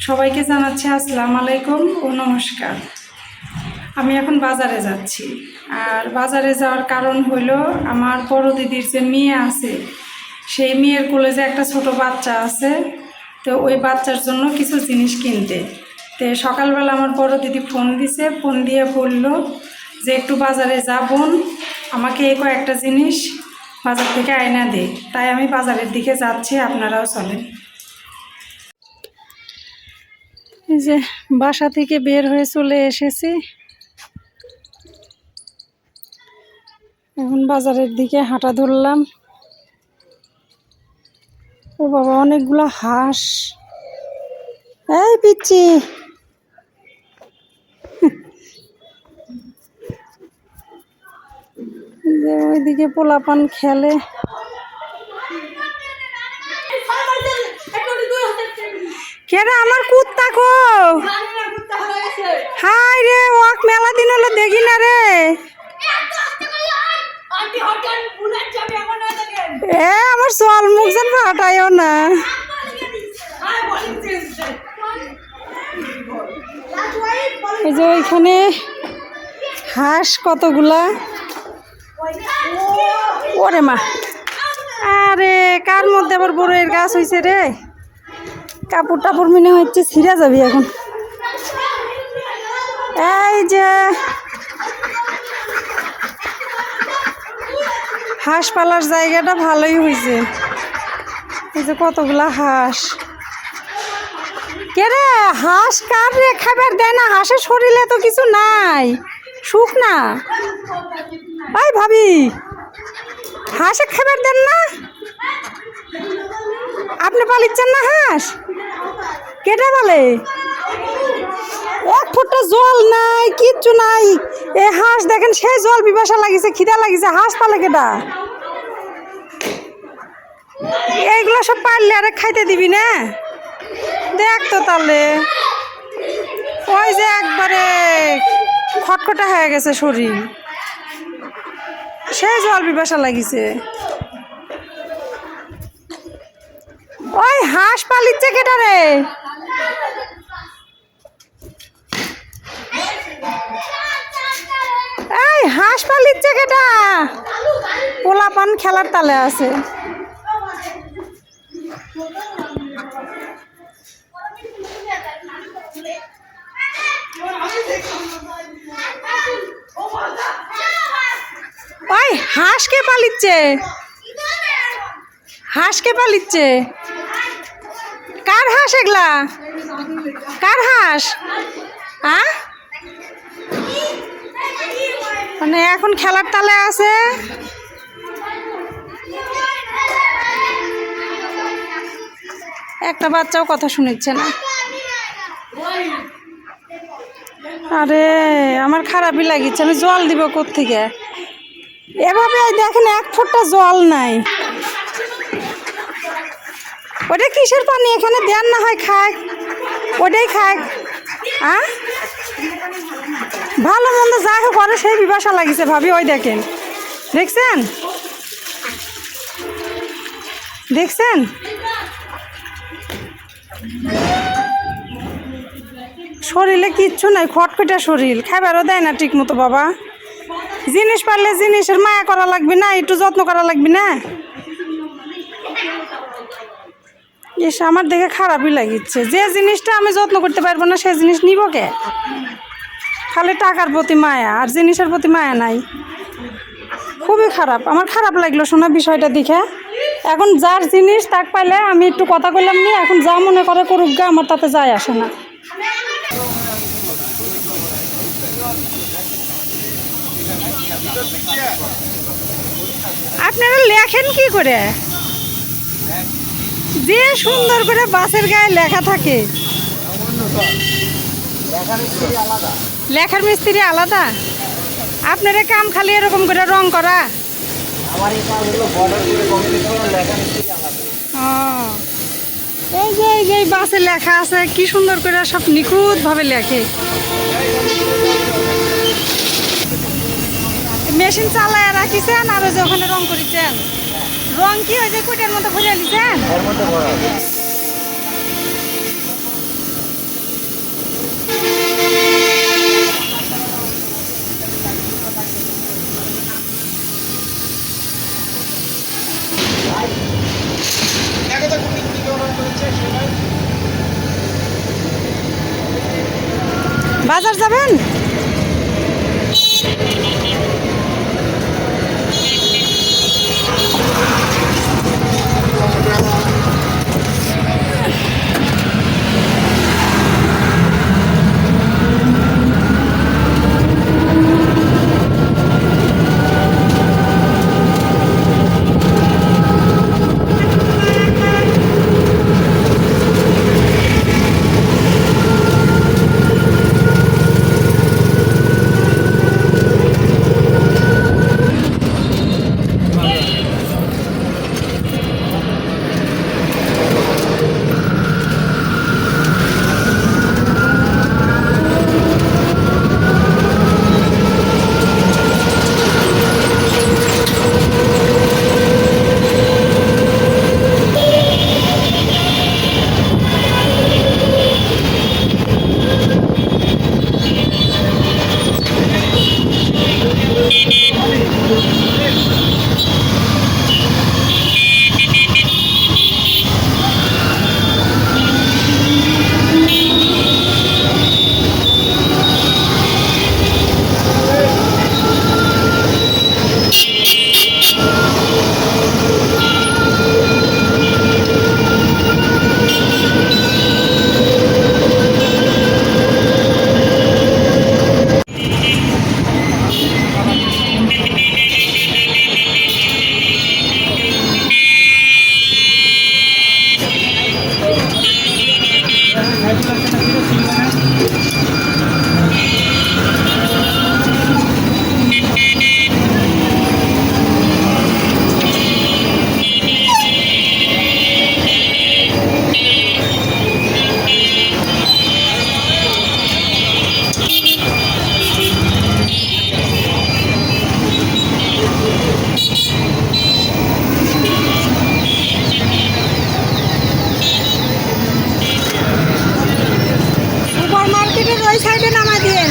সবাইকে জানাচ্ছি আসসালামু আলাইকুম ও নমস্কার। আমি এখন বাজারে যাচ্ছি। আর বাজারে যাওয়ার কারণ হলো আমার বড় দিদির যে মেয়ে আছে, সেই মেয়ের কোলে যে একটা ছোট বাচ্চা আছে, তো ওই বাচ্চার জন্য কিছু জিনিস কিনতে। তো সকালবেলা আমার বড় দিদি ফোন দিছে, ফোন দিয়ে বলল যে একটু বাজারে যাবন, আমাকে এই কয়েকটা জিনিস বাজার থেকে আয়না দে। তাই আমি বাজারের দিকে যাচ্ছি, আপনারাও চলেন। এই যে বাসা থেকে বের হয়ে চলে এসেছি, এখন বাজারের দিকে হাঁটা ধরলাম। ও বাবা, অনেকগুলো হাঁস। এই পিচ্ছি, যে ওইদিকে পোলাপান খেলে। কেরে আমার কুত্তা কো? হাই রে, ওয়াক মেলা দিন হলো দেখি না রে। এ আমার চল মুখ যেন ফাটাইও না। এই যে ওইখানে হাঁস কতগুলা। ওরে মা, আরে কার মধ্যে আবার বড়ের গাছ হয়েছে রে। কাপড় টাপড় মনে হচ্ছে ছিঁড়া যাবি এখন। এই যে হাঁস পালার জায়গাটা ভালোই হয়েছে। এই যে কতগুলা হাঁস। কে রে, হাঁস কার রে খাবার দেয় না? হাঁসের শরীরে তো কিছু নাই, সুখ না। ওই ভাবি, হাঁসে খাবার দেন না? আপনি পালিচ্ছেন না হাঁস? কেটে বলে এক ফুটটা জল নাই, কিচ্ছু নাই। এ হাঁস দেখেন, সেই জল পিপাসা লাগিছে, খিদা লাগিছে, হাঁস পালে কেটা? এইগুলো সব পারলে আরে খাইতে দিবি না? দেখ তো তাহলে, ওই যে একবারে খটখটা হয়ে গেছে শরীর, সেই জল পিপাসা লাগিছে। ওই হাঁস পালিচ্ছে কেটা রে? এই হাঁস পালিচ্ছে কেটা? পোলাপান খেলার তালে আছে। ওই হাঁসকে পালিচ্ছে, হাঁসকে পালিচ্ছে। কার হাঁস এগুলা? কার হাঁস? হ্যাঁ, মানে এখন খেলার তালে আছে। একটা বাচ্চাও কথা শুনিচ্ছে না। আরে আমার খারাপই লাগিচ্ছে, আমি জল দিব কোত্থেকে? এভাবে দেখেন এক ফুটটা জল নাই। ওটা কিসের পানি? এখানে দেন না হয় খাক, ওটাই খাক। হ্যাঁ, ভালো মন্দ যা করে সেই পিপাসা লাগিছে ভাবি। ওই দেখেন, দেখছেন দেখছেন শরীরে কিচ্ছু নাই, খটখটা শরীর, খাবারও দেয় না ঠিক মতো। বাবা, জিনিস পারলে জিনিসের মায়া করা লাগবে না, একটু যত্ন করা লাগবে না? এসে আমার দেখে খারাপই লাগিচ্ছে। যে জিনিসটা আমি যত্ন করতে পারবো না, সে জিনিস নিব কে? খালি টাকার প্রতি মায়া, আর জিনিসের প্রতি মায়া নাই। খুবই খারাপ, আমার খারাপ লাগলো শোনা বিষয়টা দেখে। এখন যার জিনিস তাক পাইলে আমি একটু কথা কইলাম নি, এখন যা মনে করে করুক গা, আমার তাতে যায় আসে না। আপনারা লেখেন কি করে? যে সুন্দর করে বাসের গায়ে লেখা থাকে। লেখার মিস্ত্রি আলাদা? আপনারা কাম খালি এরকম করে রং করা? এই যে বাসে লেখা আছে, কি সুন্দর করে সব নিখুঁত ভাবে লেখে। মেশিন চালায় রাখিছেন আর ওই যে ওখানে রং করেছেন। রং কি ওই যে কোটের মতো ভরে নিছেন? বাজার যাবেন? ওই সাইডে নামাই দিন।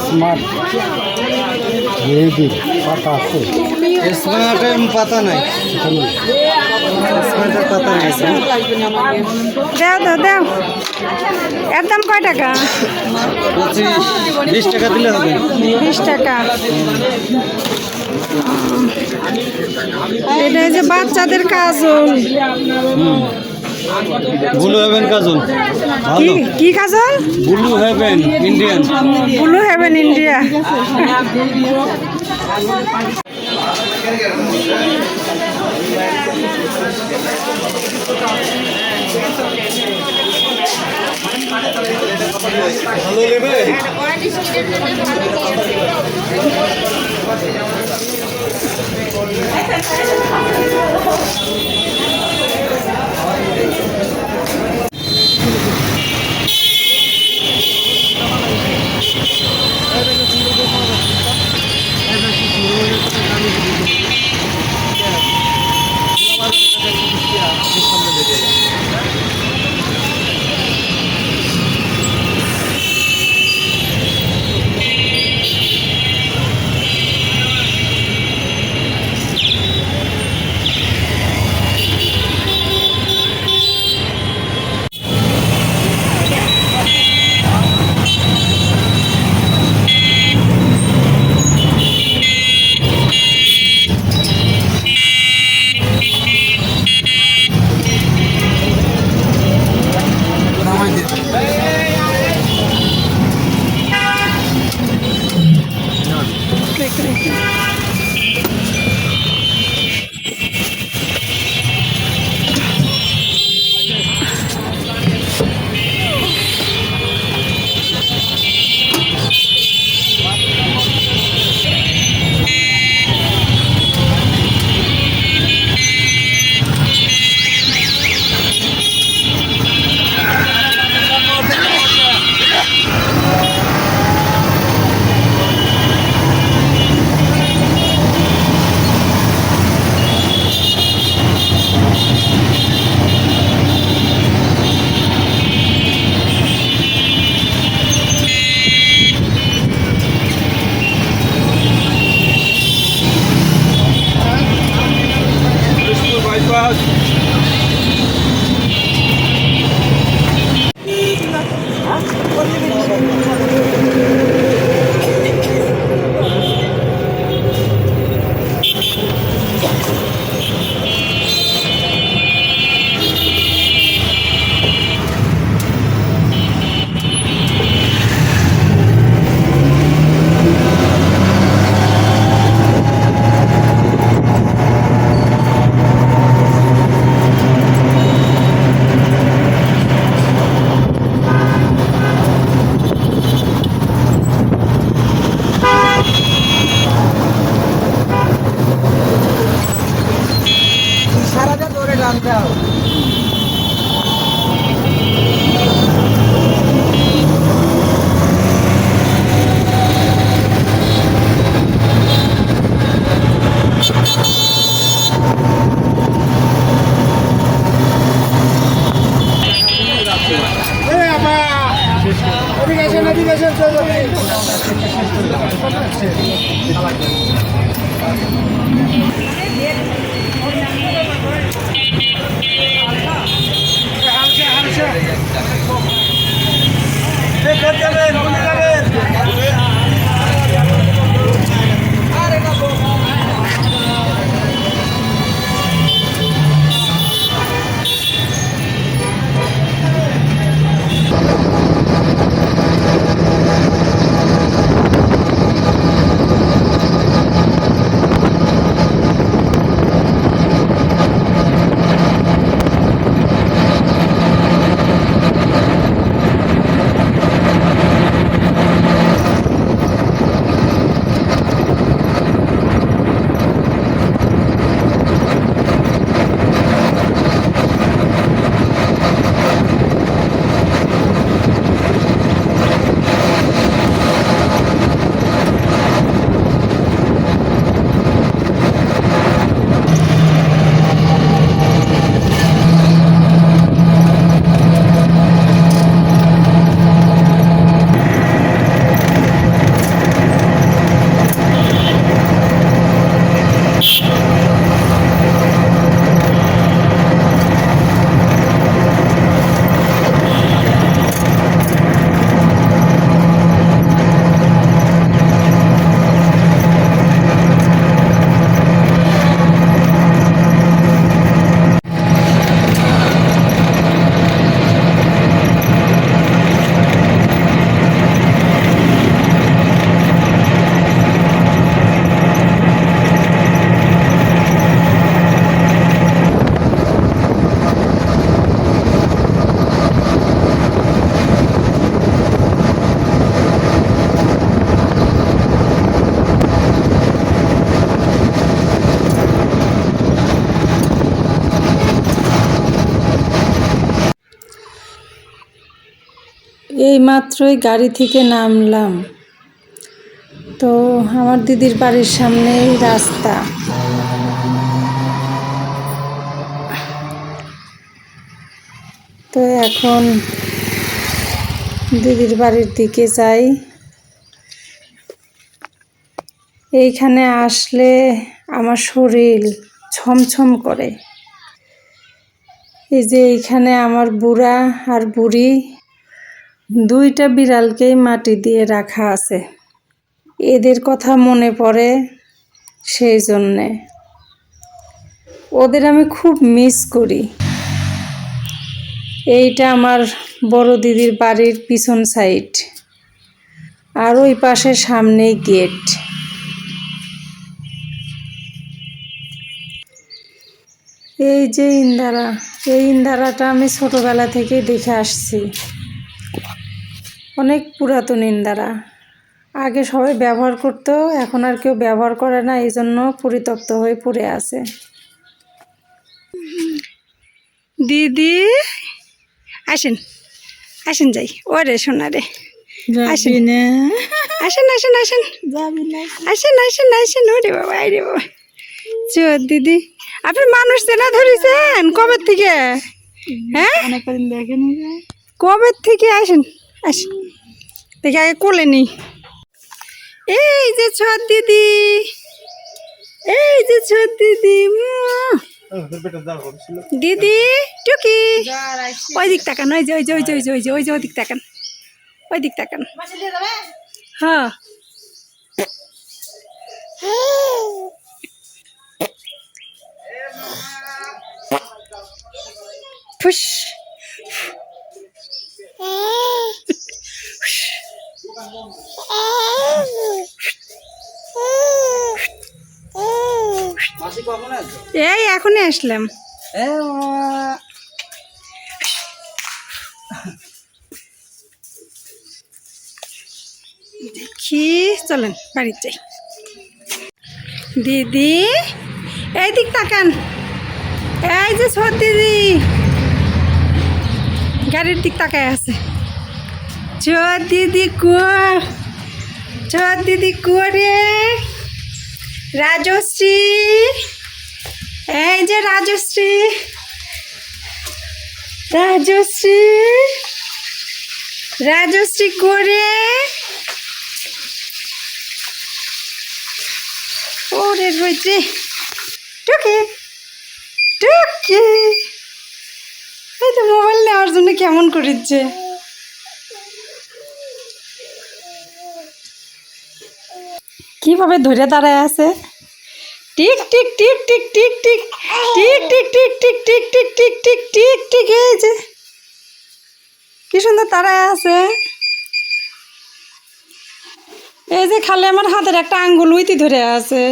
স্মার্ট পাতা আছে, স্মার্টের পাতা নাই, স্মার্টের পাতা নাই। দেও তো দেও। এর দাম কয় টাকা? 20 টাকা দিলে হবে। 20 টাকা। এটা যে বাচ্চাদের কাজল। Blue Heaven kajal. কি kajal? Blue Heaven Indian. Blue Heaven India. এই মাত্রই গাড়ি থেকে নামলাম, তো আমার দিদির বাড়ির সামনেই রাস্তা। তো এখন দিদির বাড়ির দিকে যাই। এইখানে আসলে আমার শরীর ছমছম করে। এই যে এইখানে আমার বুড়া আর বুড়ি দুইটা বিড়ালকেই মাটি দিয়ে রাখা আছে, এদের কথা মনে পড়ে, সেই জন্যে ওদের আমি খুব মিস করি। এইটা আমার বড় দিদির বাড়ির পিছন সাইড, আর ওই পাশে সামনেই গেট। এই যে ইন্দারা, এই ইন্দারাটা আমি ছোটবেলা থেকেই দেখে আসছি। অনেক পুরাতন ইন্দারা, আগে সবাই ব্যবহার করতো, এখন আর কেউ ব্যবহার করে না, এই জন্য পরিত্যক্ত হয়ে পড়ে আছে। দিদি আসেন, আসেন যাই, ওরে সোনা রে, আসেন আসেন আসেন আসেন আসেন আসেন আসেন, ওরে বাবা, আরে বাবা, চোর দিদি, আপনি মানুষ চেনা ধরেছেন কবে থেকে? হ্যাঁ, দেখেন কবে থেকে? আসেন আসেন, দেখে আগে কোলে নি। এই যে ছোট দিদি, এই যে ছোট দিদি, দিদি টুকি, ওই দিক তাকান, ওই যে ওই যে ওই যে ওই যে ওই যে ওই যে ওই দিক তাকান, ওই দিক তাকান। হ্যাঁ, ফুস, এই এখনই আসলাম। দেখি, চলেন বাড়িতে যাই। দিদি এই দিক তাকান, এই যে ছোট দিদি গাড়ির দিক তাকায় আছে। ছোট দিদি ছোট দিদি করে রাজশ্রী, এই যে রাজশ্রী, রাজশ্রী, রাজশ্রী করে, ওরে রয়েছে টুকি, টুকি, এই তো মোবাইল নেওয়ার জন্য কেমন করেছে। কিভাবে ধরে দাঁড়ায় আছে, tick tick tick tick tick tick tick tick tick tick tick tick tick tick tick tick, এই যে কি সুন্দর দাঁড়ায় আছে। এই যে খালি আমার হাতের একটা আঙ্গুল উইতি ধরে আছে।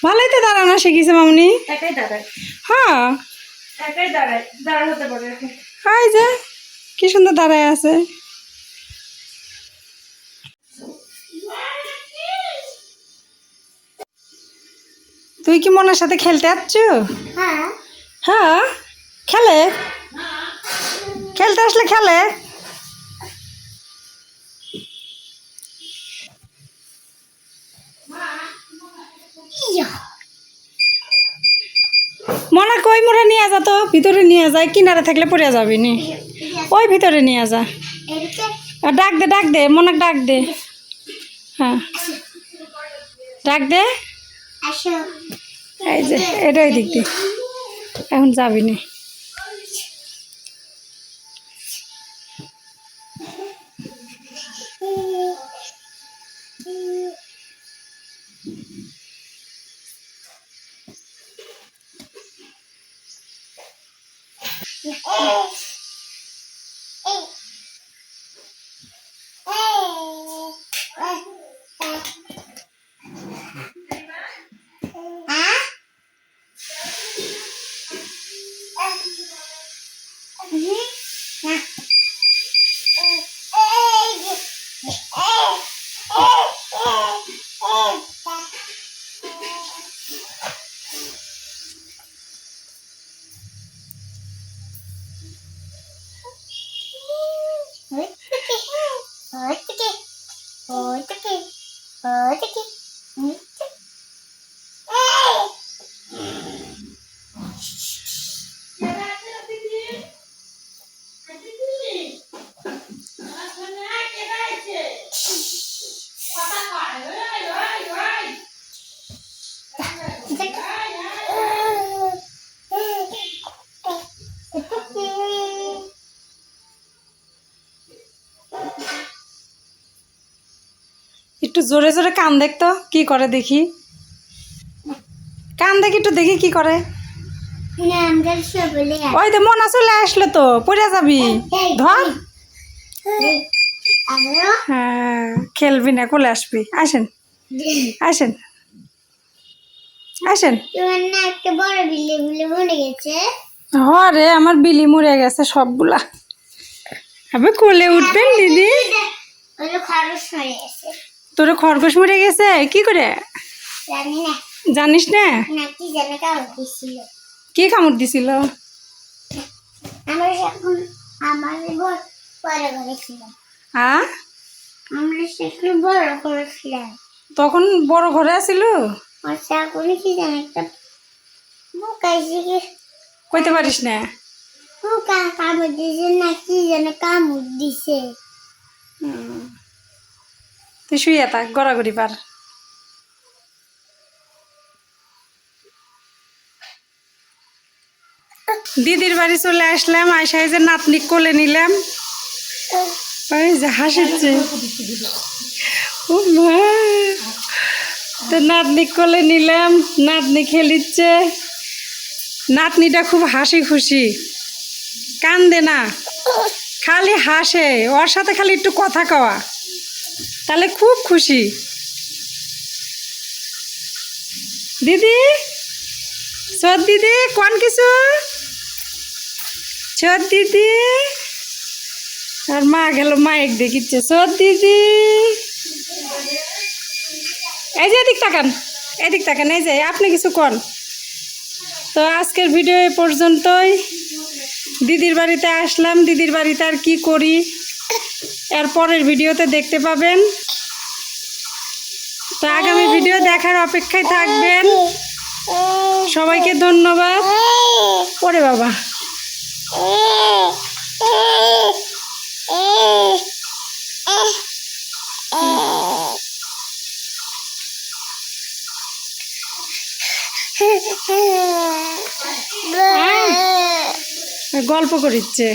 ভালোই তো দাঁড়ানো শিখেছে মামনি। হ্যাঁ, এই যে কি সুন্দর দাঁড়ায় আছে। তুই কি মনের সাথে খেলতে আসছ? হ্যাঁ, খেলে, খেলতে আসলে খেলে। মনে কই মোড়ে নিয়ে যা, তো ভিতরে নিয়ে যায়, কিনারে থাকলে পড়ে যাবি নি, ওই ভিতরে নিয়ে যা। ডাক দে, ডাক দে, মনে ডাক দে। হ্যাঁ, ডাক দে। এই যে এটা ওই দিক দিয়ে, এখন যাবি নি। একটু জোরে জোরে কান দেখতো কি করে দেখি, কান দেখি একটু দেখি কি করে। ওই তো মনে চলে আসলো তো, পড়ে যাবি, ধর। হ্যাঁ, খেলবি না, কোলে আসবি, আসেন আসেন আসেন। একটা বড় বিলে বিলে মরে গেছে। রে আমার বিলি মরে গেছে সবগুলা। আবে কোলে উঠবেন দিদি। ওই খরচ মরে গেছে। তোর খরগোশ মরে গেছে কি করে জানি না, জানিস না? নাকি জানে কাউ দিছিল। কি কামড় দিছিল? আমরা এখন আমাদের বড় করেছিলাম। আমরা সেখানে বড় করেছিলাম। তখন বড় ঘরে আছিল। আচ্ছা এখন কি জানে একটা মুখাইছে, কইতে পারিস না? মুখা কামড় দিছে নাকি জানে কামড় দিছে। তুই শুয়ে থাক, গড়াগড়ি পার। দিদির বাড়ি চলে আসলাম, আয়সায় যে নাতনি কোলে নিলাম। ওই যে হাসিচ্ছে, ও মা, তো নাতনি কোলে নিলাম, নাতনি খেলিচ্ছে। নাতনিটা খুব হাসি খুশি, কান্দে না, খালি হাসে। ওর সাথে খালি একটু কথা কওয়া, তাহলে খুব খুশি। দিদি, সৎ দিদি, কোন কিছু সৎ দিদি। আর মা গেল মাইক দেখিচ্ছে, সৎ দিদি। এই যে এদিক তাকান, এদিক তাকান, এই যে আপনি কিছু কোন। তো আজকের ভিডিও এ পর্যন্তই। দিদির বাড়িতে আসলাম, দিদির বাড়িতে আর কি করি এর পরের ভিডিওতে দেখতে পাবেন। তো আগামী ভিডিও দেখার অপেক্ষায় থাকবেন। সবাইকে ধন্যবাদ। ওরে বাবা, গল্প করিচ্ছে।